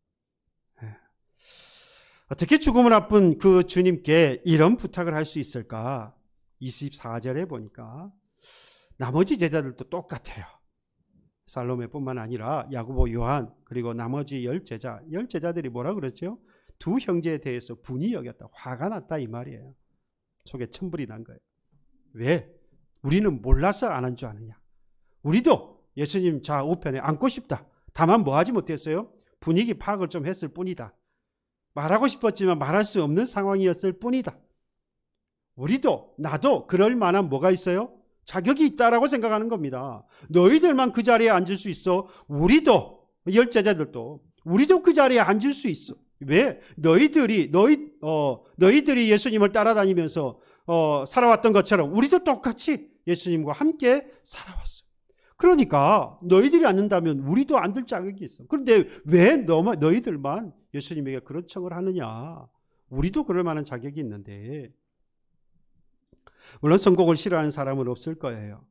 어떻게 죽음을 앞둔 그 주님께 이런 부탁을 할 수 있을까? 24절에 보니까 나머지 제자들도 똑같아요. 살로메뿐만 아니라 야고보, 요한, 그리고 나머지 10제자들이 뭐라 그랬죠? 두 형제에 대해서 분이 여겼다, 화가 났다 이 말이에요. 속에 천불이 난 거예요. 왜? 우리는 몰라서 안 한 줄 아느냐? 우리도 예수님 좌우편에 앉고 싶다. 다만 뭐 하지 못했어요? 분위기 파악을 좀 했을 뿐이다. 말하고 싶었지만 말할 수 없는 상황이었을 뿐이다. 우리도 나도 그럴 만한 뭐가 있어요? 자격이 있다라고 생각하는 겁니다. 너희들만 그 자리에 앉을 수 있어. 우리도, 열제자들도 우리도 그 자리에 앉을 수 있어. 왜? 너희들이 예수님을 따라다니면서 살아왔던 것처럼 우리도 똑같이 예수님과 함께 살아왔어. 그러니까 너희들이 앉는다면 우리도 앉을 자격이 있어. 그런데 왜 너희들만 예수님에게 그런 청을 하느냐? 우리도 그럴 만한 자격이 있는데. 물론 성공을 싫어하는 사람은 없을 거예요.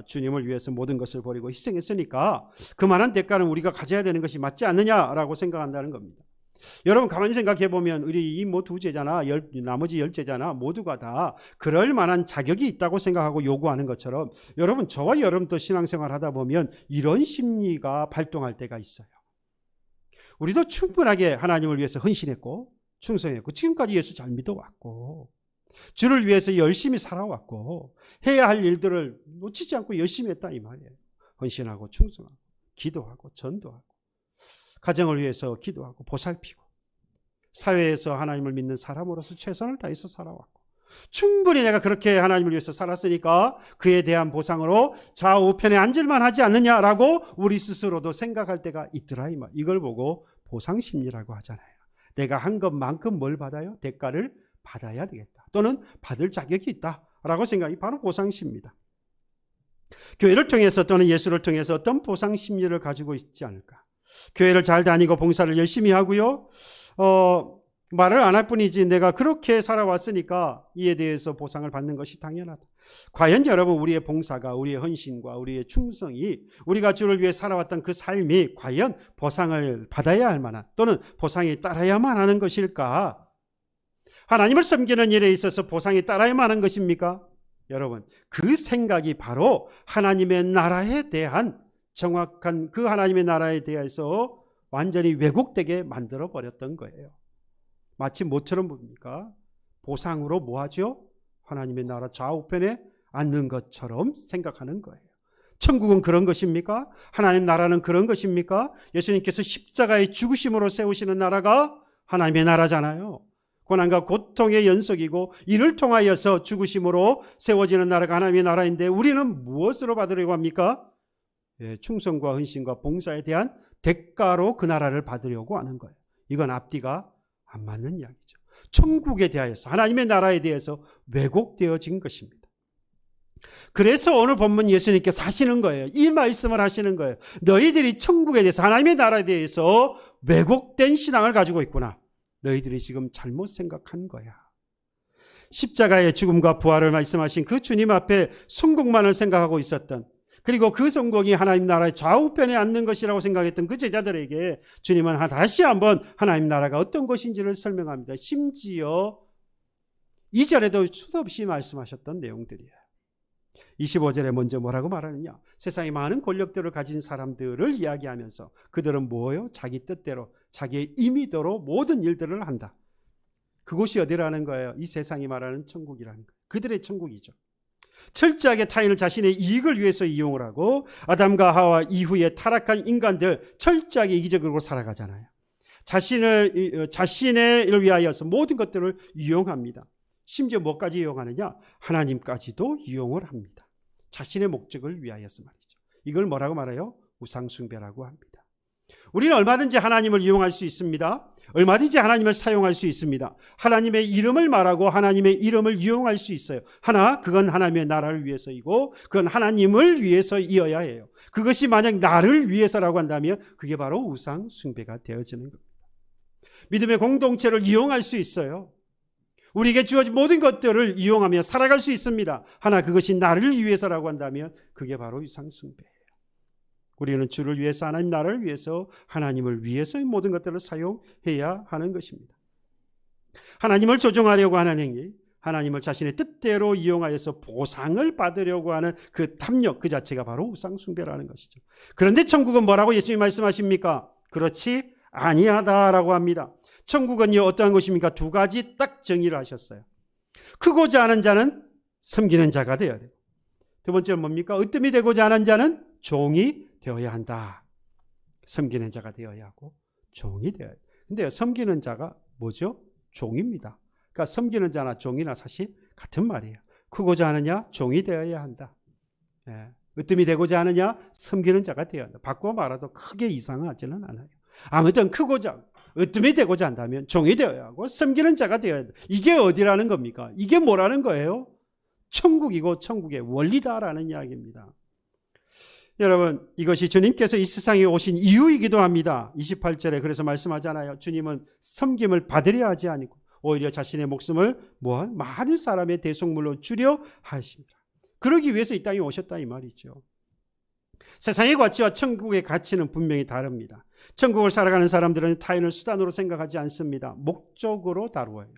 주님을 위해서 모든 것을 버리고 희생했으니까 그만한 대가는 우리가 가져야 되는 것이 맞지 않느냐라고 생각한다는 겁니다. 여러분 가만히 생각해 보면 우리 이 두 제자나 나머지 10제자나 모두가 다 그럴 만한 자격이 있다고 생각하고 요구하는 것처럼 여러분 저와 여러분도 신앙생활 하다 보면 이런 심리가 발동할 때가 있어요. 우리도 충분하게 하나님을 위해서 헌신했고 충성했고 지금까지 예수 잘 믿어왔고 주를 위해서 열심히 살아왔고 해야 할 일들을 놓치지 않고 열심히 했다 이 말이에요. 헌신하고 충성하고 기도하고 전도하고 가정을 위해서 기도하고 보살피고 사회에서 하나님을 믿는 사람으로서 최선을 다해서 살아왔고 충분히 내가 그렇게 하나님을 위해서 살았으니까 그에 대한 보상으로 좌우편에 앉을만 하지 않느냐라고 우리 스스로도 생각할 때가 있더라 이 말. 이걸 보고 보상심리라고 하잖아요. 내가 한 것만큼 뭘 받아요? 대가를 받아야 되겠다. 또는 받을 자격이 있다라고 생각이 바로 보상심리입니다. 교회를 통해서 또는 예수를 통해서 어떤 보상심리를 가지고 있지 않을까? 교회를 잘 다니고 봉사를 열심히 하고요. 말을 안 할 뿐이지 내가 그렇게 살아왔으니까 이에 대해서 보상을 받는 것이 당연하다. 과연 여러분 우리의 봉사가 우리의 헌신과 우리의 충성이 우리가 주를 위해 살아왔던 그 삶이 과연 보상을 받아야 할 만한 또는 보상에 따라야만 하는 것일까? 하나님을 섬기는 일에 있어서 보상에 따라야만 하는 것입니까? 여러분 그 생각이 바로 하나님의 나라에 대한 정확한 그 하나님의 나라에 대해서 완전히 왜곡되게 만들어 버렸던 거예요. 마치 뭐처럼 봅니까? 보상으로 뭐 하죠? 하나님의 나라 좌우편에 앉는 것처럼 생각하는 거예요. 천국은 그런 것입니까? 하나님 나라는 그런 것입니까? 예수님께서 십자가의 죽으심으로 세우시는 나라가 하나님의 나라잖아요. 고난과 고통의 연속이고 이를 통하여서 죽으심으로 세워지는 나라가 하나님의 나라인데 우리는 무엇으로 받으려고 합니까? 충성과 헌신과 봉사에 대한 대가로 그 나라를 받으려고 하는 거예요. 이건 앞뒤가 안 맞는 이야기죠. 천국에 대하여서 하나님의 나라에 대해서 왜곡되어진 것입니다. 그래서 오늘 본문 예수님께서 하시는 거예요. 이 말씀을 하시는 거예요. 너희들이 천국에 대해서 하나님의 나라에 대해서 왜곡된 신앙을 가지고 있구나. 너희들이 지금 잘못 생각한 거야. 십자가의 죽음과 부활을 말씀하신 그 주님 앞에 성공만을 생각하고 있었던 그리고 그 성공이 하나님 나라의 좌우편에 앉는 것이라고 생각했던 그 제자들에게 주님은 다시 한번 하나님 나라가 어떤 것인지를 설명합니다. 심지어 2절에도 수도 없이 말씀하셨던 내용들이에요. 25절에 먼저 뭐라고 말하느냐? 세상에 많은 권력들을 가진 사람들을 이야기하면서 그들은 뭐예요? 자기 뜻대로 자기의 임의대로 모든 일들을 한다. 그곳이 어디라는 거예요? 이 세상이 말하는 천국이라는 거예요. 그들의 천국이죠. 철저하게 타인을 자신의 이익을 위해서 이용을 하고 아담과 하와 이후에 타락한 인간들 철저하게 이기적으로 살아가잖아요. 자신의 일을 위하여서 모든 것들을 이용합니다. 심지어 뭐까지 이용하느냐? 하나님까지도 이용을 합니다. 자신의 목적을 위하여서 말이죠. 이걸 뭐라고 말해요? 우상숭배라고 합니다. 우리는 얼마든지 하나님을 이용할 수 있습니다. 얼마든지 하나님을 사용할 수 있습니다. 하나님의 이름을 말하고 하나님의 이름을 이용할 수 있어요. 그건 하나님의 나라를 위해서이고 그건 하나님을 위해서이어야 해요. 그것이 만약 나를 위해서라고 한다면 그게 바로 우상 숭배가 되어지는 겁니다. 믿음의 공동체를 이용할 수 있어요. 우리에게 주어진 모든 것들을 이용하며 살아갈 수 있습니다. 그것이 나를 위해서라고 한다면 그게 바로 우상 숭배예요. 우리는 주를 위해서, 하나님 나라를 위해서, 하나님을 위해서 모든 것들을 사용해야 하는 것입니다. 하나님을 조종하려고 하는 행위, 하나님을 자신의 뜻대로 이용하여서 보상을 받으려고 하는 그 탐욕, 그 자체가 바로 우상 숭배라는 것이죠. 그런데 천국은 뭐라고 예수님이 말씀하십니까? 그렇지 아니하다라고 합니다. 천국은요, 어떠한 것입니까? 두 가지 딱 정의를 하셨어요. 크고자 하는 자는 섬기는 자가 되어야 돼요. 두 번째는 뭡니까? 으뜸이 되고자 하는 자는 종이 되어야 한다. 섬기는 자가 되어야 하고 종이 되어야 해요. 근데 섬기는 자가 뭐죠? 종입니다. 그러니까 섬기는 자나 종이나 사실 같은 말이에요. 크고자 하느냐? 종이 되어야 한다. 으뜸이 되고자 하느냐? 섬기는 자가 되어야 한다. 바꿔 말해도 크게 이상하지는 않아요. 아무튼 크고자 으뜸이 되고자 한다면 종이 되어야 하고 섬기는 자가 되어야 한다. 이게 어디라는 겁니까? 이게 뭐라는 거예요? 천국이고 천국의 원리다라는 이야기입니다. 여러분, 이것이 주님께서 이 세상에 오신 이유이기도 합니다. 28절에 그래서 말씀하잖아요. 주님은 섬김을 받으려 하지 아니고 오히려 자신의 목숨을 많은 사람의 대속물로 주려 하십니다. 그러기 위해서 이 땅에 오셨다 이 말이죠. 세상의 가치와 천국의 가치는 분명히 다릅니다. 천국을 살아가는 사람들은 타인을 수단으로 생각하지 않습니다. 목적으로 다루어요.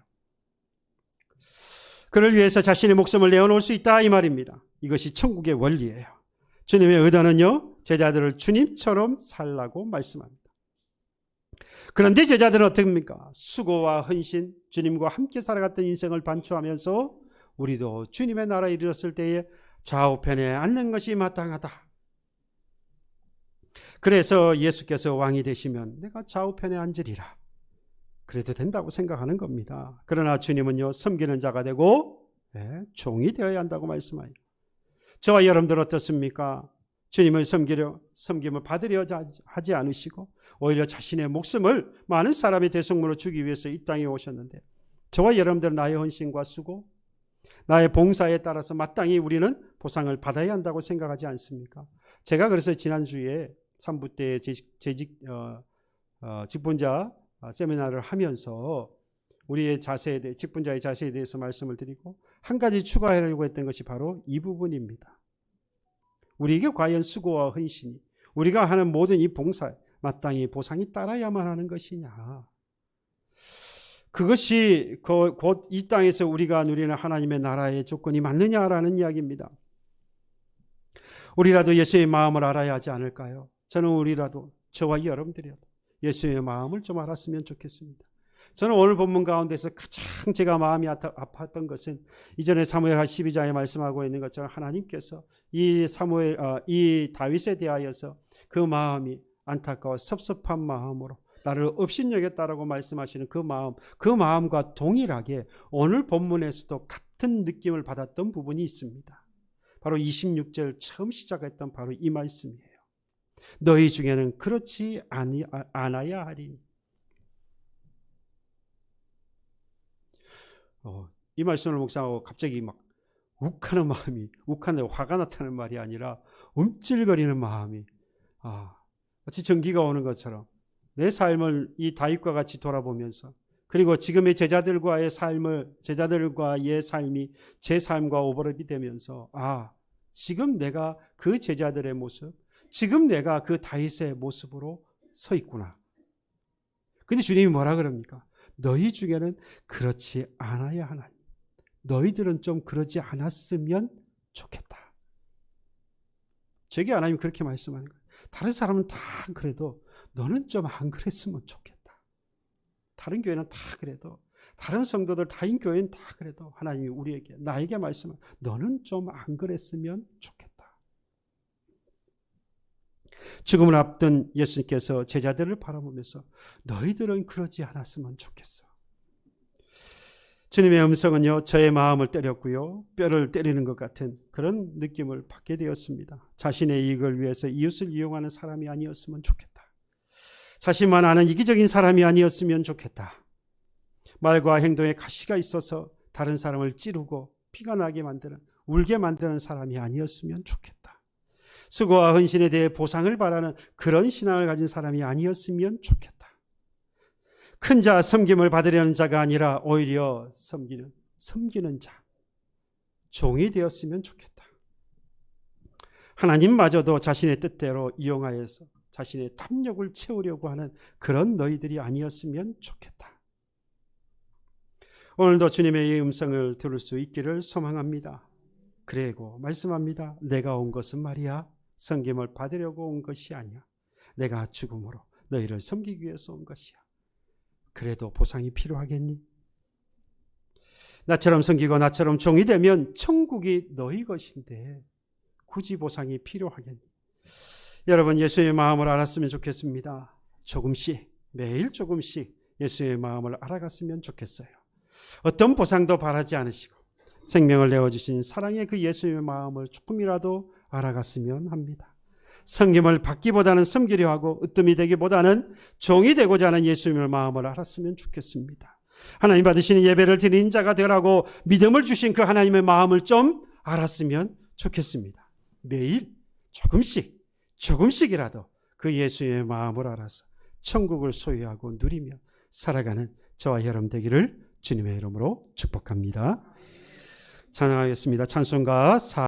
그를 위해서 자신의 목숨을 내어놓을 수 있다 이 말입니다. 이것이 천국의 원리예요. 주님의 의도는요, 제자들을 주님처럼 살라고 말씀합니다. 그런데 제자들은 어떻습니까? 수고와 헌신, 주님과 함께 살아갔던 인생을 반추하면서 우리도 주님의 나라에 이르렀을 때에 좌우편에 앉는 것이 마땅하다. 그래서 예수께서 왕이 되시면 내가 좌우편에 앉으리라. 그래도 된다고 생각하는 겁니다. 그러나 주님은요, 섬기는 자가 되고 종이 되어야 한다고 말씀하요. 저와 여러분들 어떻습니까? 주님을 섬김을 받으려 하지 않으시고 오히려 자신의 목숨을 많은 사람의 대속물로 주기 위해서 이 땅에 오셨는데 저와 여러분들은 나의 헌신과 수고, 나의 봉사에 따라서 마땅히 우리는 보상을 받아야 한다고 생각하지 않습니까? 제가 그래서 지난주에 3부 때 직분자 세미나를 하면서 우리의 자세에 대해, 직분자의 자세에 대해서 말씀을 드리고 한 가지 추가하려고 했던 것이 바로 이 부분입니다. 우리에게 과연 수고와 헌신이, 우리가 하는 모든 이 봉사에 마땅히 보상이 따라야만 하는 것이냐. 그것이 곧 이 땅에서 우리가 누리는 하나님의 나라의 조건이 맞느냐라는 이야기입니다. 우리라도 예수의 마음을 알아야 하지 않을까요? 저는 우리라도, 저와 여러분들이라도 예수의 마음을 좀 알았으면 좋겠습니다. 저는 오늘 본문 가운데서 가장 제가 마음이 아팠던 것은 이전에 사무엘하 12장에 말씀하고 있는 것처럼 하나님께서 이 다윗에 대하여서 그 마음이 안타까워 섭섭한 마음으로 나를 업신여겼다라고 말씀하시는 그 마음과 동일하게 오늘 본문에서도 같은 느낌을 받았던 부분이 있습니다. 바로 26절 처음 시작했던 바로 이 말씀이에요. 너희 중에는 그렇지 않아야 하리니. 이 말씀을 묵상하고 갑자기 막 욱하는 마음이, 욱하는 화가 나타나는 말이 아니라 움찔거리는 마음이, 마치 전기가 오는 것처럼 내 삶을 이 다윗과 같이 돌아보면서, 그리고 지금의 제자들과의 삶이 제 삶과 오버랩이 되면서, 지금 내가 그 제자들의 모습, 지금 내가 그 다윗의 모습으로 서 있구나. 근데 주님이 뭐라 그럽니까? 너희 중에는 그렇지 않아야 하나니. 너희들은 좀 그러지 않았으면 좋겠다. 저게 하나님 그렇게 말씀하는 거예요. 다른 사람은 다 그래도 너는 좀 안 그랬으면 좋겠다. 다른 교회는 다 그래도, 다른 성도들 다인 교회는 다 그래도 하나님이 우리에게, 나에게 말씀하는 너는 좀 안 그랬으면 좋겠다. 죽음을 앞둔 예수님께서 제자들을 바라보면서 너희들은 그러지 않았으면 좋겠어. 주님의 음성은요, 저의 마음을 때렸고요, 뼈를 때리는 것 같은 그런 느낌을 받게 되었습니다. 자신의 이익을 위해서 이웃을 이용하는 사람이 아니었으면 좋겠다. 자신만 아는 이기적인 사람이 아니었으면 좋겠다. 말과 행동에 가시가 있어서 다른 사람을 찌르고 피가 나게 만드는, 울게 만드는 사람이 아니었으면 좋겠다. 수고와 헌신에 대해 보상을 바라는 그런 신앙을 가진 사람이 아니었으면 좋겠다. 큰 자 섬김을 받으려는 자가 아니라 오히려 섬기는 자, 종이 되었으면 좋겠다. 하나님마저도 자신의 뜻대로 이용하여서 자신의 탐욕을 채우려고 하는 그런 너희들이 아니었으면 좋겠다. 오늘도 주님의 이 음성을 들을 수 있기를 소망합니다. 그리고 말씀합니다. 내가 온 것은 말이야 섬김을 받으려고 온 것이 아니야. 내가 죽음으로 너희를 섬기기 위해서 온 것이야. 그래도 보상이 필요하겠니? 나처럼 섬기고 나처럼 종이 되면 천국이 너희 것인데 굳이 보상이 필요하겠니? 여러분, 예수의 마음을 알았으면 좋겠습니다. 조금씩, 매일 조금씩 예수의 마음을 알아갔으면 좋겠어요. 어떤 보상도 바라지 않으시고 생명을 내어주신 사랑의 그 예수의 마음을 조금이라도 알아갔으면 합니다. 섬김을 받기보다는 섬기려 하고 으뜸이 되기보다는 종이 되고자 하는 예수님의 마음을 알았으면 좋겠습니다. 하나님 받으시는 예배를 드리는 자가 되라고 믿음을 주신 그 하나님의 마음을 좀 알았으면 좋겠습니다. 매일 조금씩이라도 그 예수의 마음을 알아서 천국을 소유하고 누리며 살아가는 저와 여러분 되기를 주님의 이름으로 축복합니다. 찬양하겠습니다. 찬송가